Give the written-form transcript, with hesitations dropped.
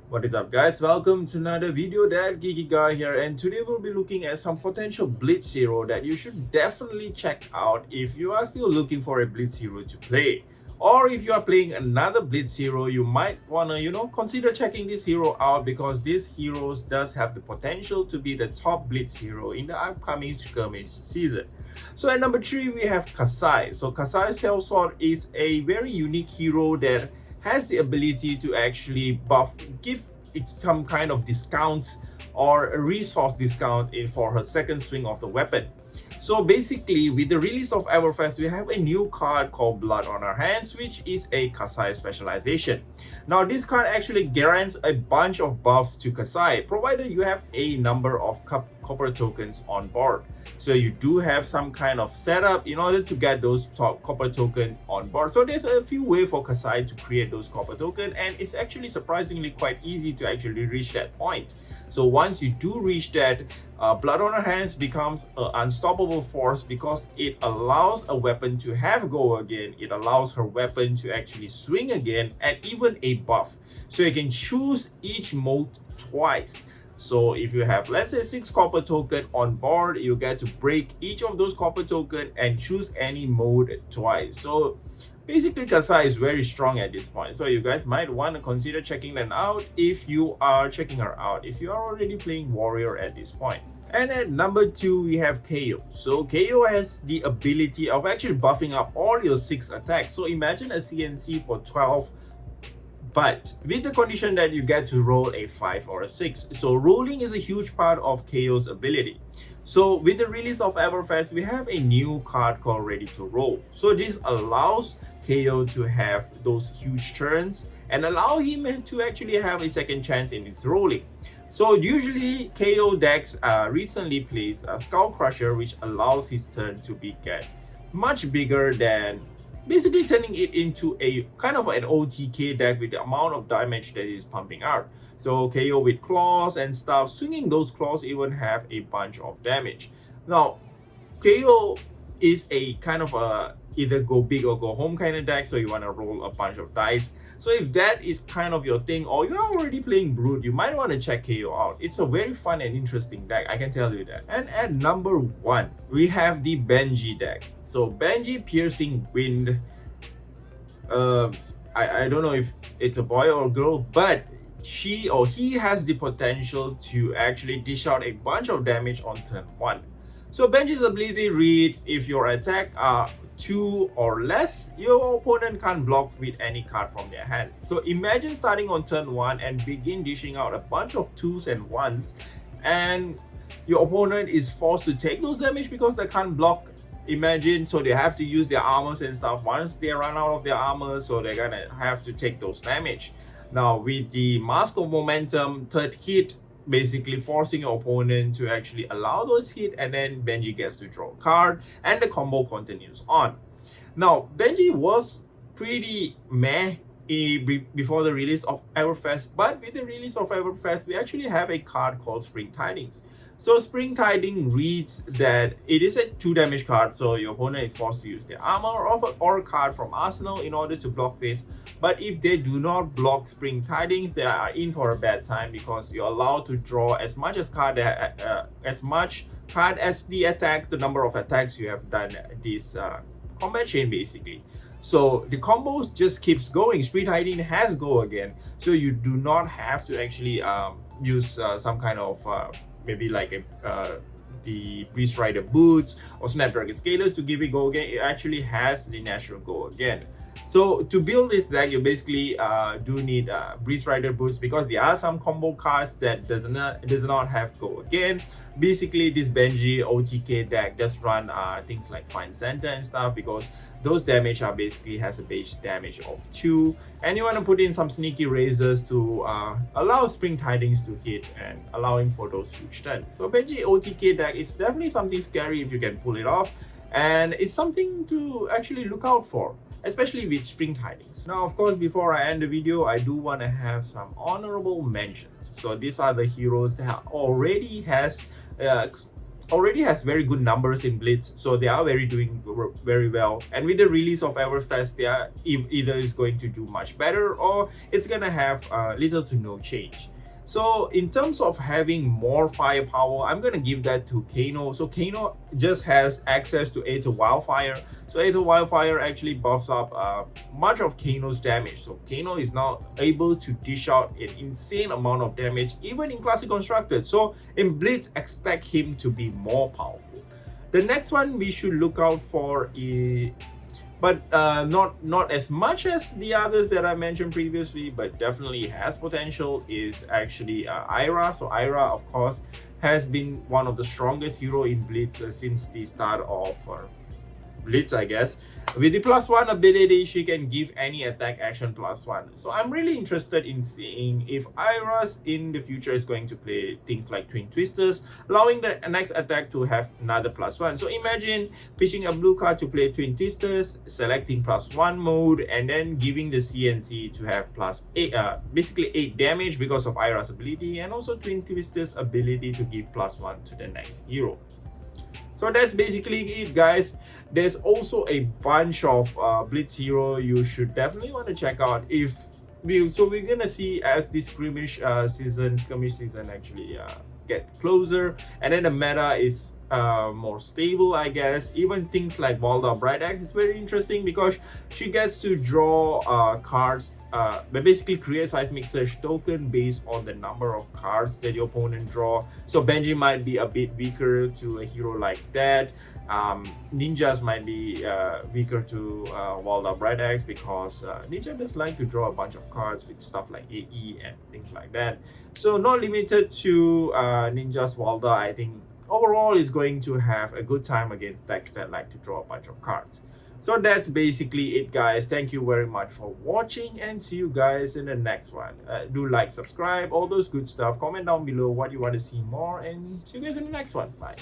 What is up, guys? Welcome to another video. That Geeky guy here, and today we'll be looking at some potential Blitz hero that you should definitely check out if you are still looking for a Blitz hero to play. Or if you are playing another Blitz hero, you might wanna, consider checking this hero out because this hero does have the potential to be the top Blitz hero in the upcoming Skirmish season. So at number 3, we have Kaisa. So Kasai's Sword is a very unique hero that has the ability to actually give it some kind of discount or a resource discount for her second swing of the weapon. So basically, with the release of Everfest, we have a new card called Blood on Our Hands, which is a Kasai specialization. Now, this card actually guarantees a bunch of buffs to Kasai, provided you have a number of copper tokens on board. So you do have some kind of setup in order to get those top copper token on board. So there's a few ways for Kasai to create those copper token, and it's actually surprisingly quite easy to actually reach that point. So once you do reach that, Blood on Her Hands becomes an unstoppable force because it allows a weapon to have go again. It allows her weapon to actually swing again, and even a buff. So you can choose each mode twice. So if you have, let's say, 6 copper token on board, you get to break each of those copper token and choose any mode twice. So basically, Kaisa is very strong at this point. So you guys might want to consider checking them out if you are checking her out, if you are already playing Warrior at this point. And at number 2, we have KO. So KO has the ability of actually buffing up all your 6 attacks. So imagine a CNC for 12, but with the condition that you get to roll a 5 or a 6. So rolling is a huge part of KO's ability. So with the release of Everfest, we have a new card called Ready to Roll. So this allows KO to have those huge turns and allow him to actually have a second chance in its rolling. So usually KO decks recently plays a Skull Crusher, which allows his turn to get much bigger than basically turning it into a kind of an OTK deck with the amount of damage that it is pumping out. So KO with claws and stuff, swinging those claws even have a bunch of damage. Now, KO is a kind of a either go big or go home kind of deck, so you want to roll a bunch of dice. So if that is kind of your thing, or you're already playing Brood, you might want to check KO out. It's a very fun and interesting deck, I can tell you that. And at number 1, we have the Benji deck. So Benji Piercing Wind, I don't know if it's a boy or girl, but she or he has the potential to actually dish out a bunch of damage on turn 1. So Benji's ability reads, if your attack are 2 or less, your opponent can't block with any card from their hand. So imagine starting on turn 1 and begin dishing out a bunch of 2s and 1s, and your opponent is forced to take those damage because they can't block. Imagine, so they have to use their armors and stuff. Once they run out of their armor, so they're gonna have to take those damage. Now with the Mask of Momentum, third hit, basically forcing your opponent to actually allow those hit, and then Benji gets to draw a card and the combo continues on. Now Benji was pretty meh before the release of Everfest, but with the release of Everfest, we actually have a card called Spring Tidings. So Spring Tidings reads that it is a 2 damage card, so your opponent is forced to use their armor or a card from Arsenal in order to block this. But if they do not block Spring Tidings, they are in for a bad time because you're allowed to draw as much card as the attacks, the number of attacks you have done this combat chain basically. So the combos just keeps going. Spring Tidings has go again, so you do not have to actually use some kind of maybe like the Beast Rider boots or Snapdragon Scalers to give it go again. It actually has the natural go again. So to build this deck, you basically do need Beast Rider boots because there are some combo cards that does not have go again. Basically, this Benji OTK deck just run things like Fine Center and stuff because those damage are basically has a base damage of 2, and you want to put in some sneaky razors to allow Spring Tidings to hit and allowing for those huge turns. So Benji OTK deck is definitely something scary if you can pull it off, and it's something to actually look out for, especially with Spring Tidings. Now, of course, before I end the video, I do want to have some honorable mentions. So these are the heroes that already has already has very good numbers in Blitz, so they are doing very well. And with the release of Everfest, they are either is going to do much better or it's gonna have little to no change. So in terms of having more firepower, I'm gonna give that to Kano. So Kano just has access to Aether Wildfire. So Aether Wildfire actually buffs up much of Kano's damage. So Kano is now able to dish out an insane amount of damage, even in Classic Constructed. So in Blitz, expect him to be more powerful. The next one we should look out for is, but not as much as the others that I mentioned previously, but definitely has potential, is actually Ira. So Ira, of course, has been one of the strongest hero in Blitz since the start of Blitz, I guess. With the +1 ability, she can give any attack action +1. So I'm really interested in seeing if Iras in the future is going to play things like Twin Twisters, allowing the next attack to have another +1. So imagine pitching a blue card to play Twin Twisters, selecting +1 mode, and then giving the CNC to have +8, basically 8 damage because of Ira's ability, and also Twin Twisters' ability to give +1 to the next hero. So that's basically it, guys. There's also a bunch of Blitz hero you should definitely want to check out. So we're gonna see as this Skrimish season actually get closer, and then the meta is more stable, I guess. Even things like Valda Bright Axe is very interesting because she gets to draw cards, but basically create seismic search token based on the number of cards that your opponent draw. So Benji might be a bit weaker to a hero like that. Ninjas might be weaker to Valda Bright Axe because Ninja does like to draw a bunch of cards with stuff like AE and things like that. So not limited to Ninja's Valda. I think overall is going to have a good time against decks that like to draw a bunch of cards. So that's basically it, guys. Thank you very much for watching, and see you guys in the next one. Do like, subscribe, all those good stuff. Comment down below what you want to see more, and see you guys in the next one. Bye.